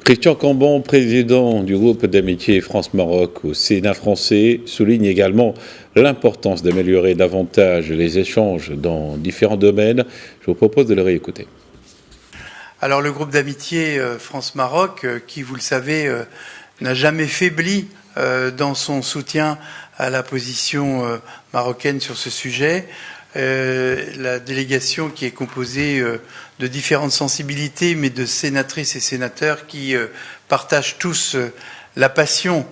Christian Cambon, président du groupe d'amitié France-Maroc au Sénat français, souligne également l'importance d'améliorer davantage les échanges dans différents domaines. Je vous propose de le réécouter. Alors le groupe d'amitié France-Maroc, qui vous le savez, n'a jamais faibli dans son soutien à la position marocaine sur ce sujet. La délégation qui est composée de différentes sensibilités, mais de sénatrices et sénateurs qui partagent tous la passion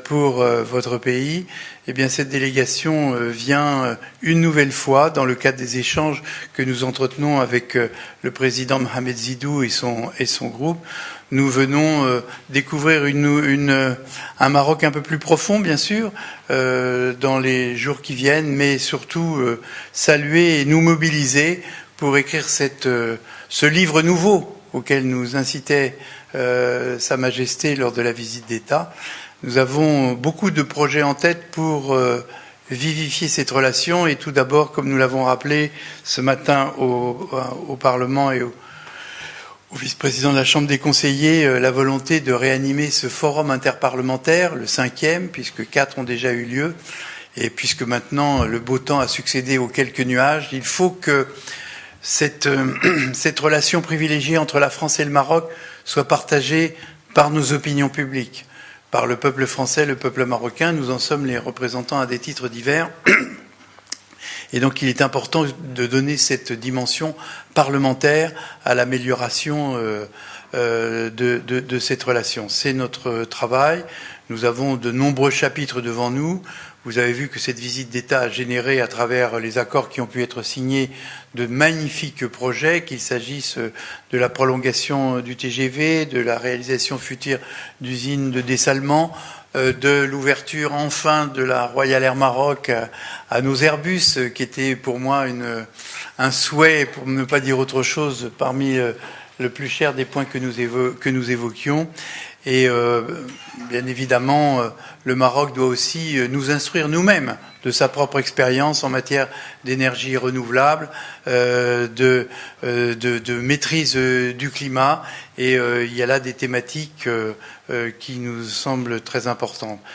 pour votre pays, eh bien cette délégation vient une nouvelle fois dans le cadre des échanges que nous entretenons avec le président Mohamed Zidou et son groupe. Nous venons découvrir un Maroc un peu plus profond, bien sûr, dans les jours qui viennent, mais surtout saluer et nous mobiliser pour écrire ce livre nouveau auquel nous incitait Sa Majesté lors de la visite d'État. Nous avons beaucoup de projets en tête pour vivifier cette relation et tout d'abord, comme nous l'avons rappelé ce matin au Parlement et au vice-président de la Chambre des conseillers, la volonté de réanimer ce forum interparlementaire, le 5e, puisque 4 ont déjà eu lieu, et puisque maintenant le beau temps a succédé aux quelques nuages, il faut que cette relation privilégiée entre la France et le Maroc soit partagée par nos opinions publiques, par le peuple français, le peuple marocain. Nous en sommes les représentants à des titres divers. Et donc il est important de donner cette dimension parlementaire à l'amélioration de cette relation. C'est notre travail. Nous avons de nombreux chapitres devant nous. Vous avez vu que cette visite d'État a généré, à travers les accords qui ont pu être signés, de magnifiques projets, qu'il s'agisse de la prolongation du TGV, de la réalisation future d'usines de dessalement, de l'ouverture enfin de la Royal Air Maroc à nos Airbus, qui était pour moi un souhait, pour ne pas dire autre chose, parmi le plus cher des points que nous évoquions. Et bien évidemment, le Maroc doit aussi nous instruire nous-mêmes de sa propre expérience en matière d'énergie renouvelable, de maîtrise du climat. Et il y a là des thématiques qui nous semblent très importantes.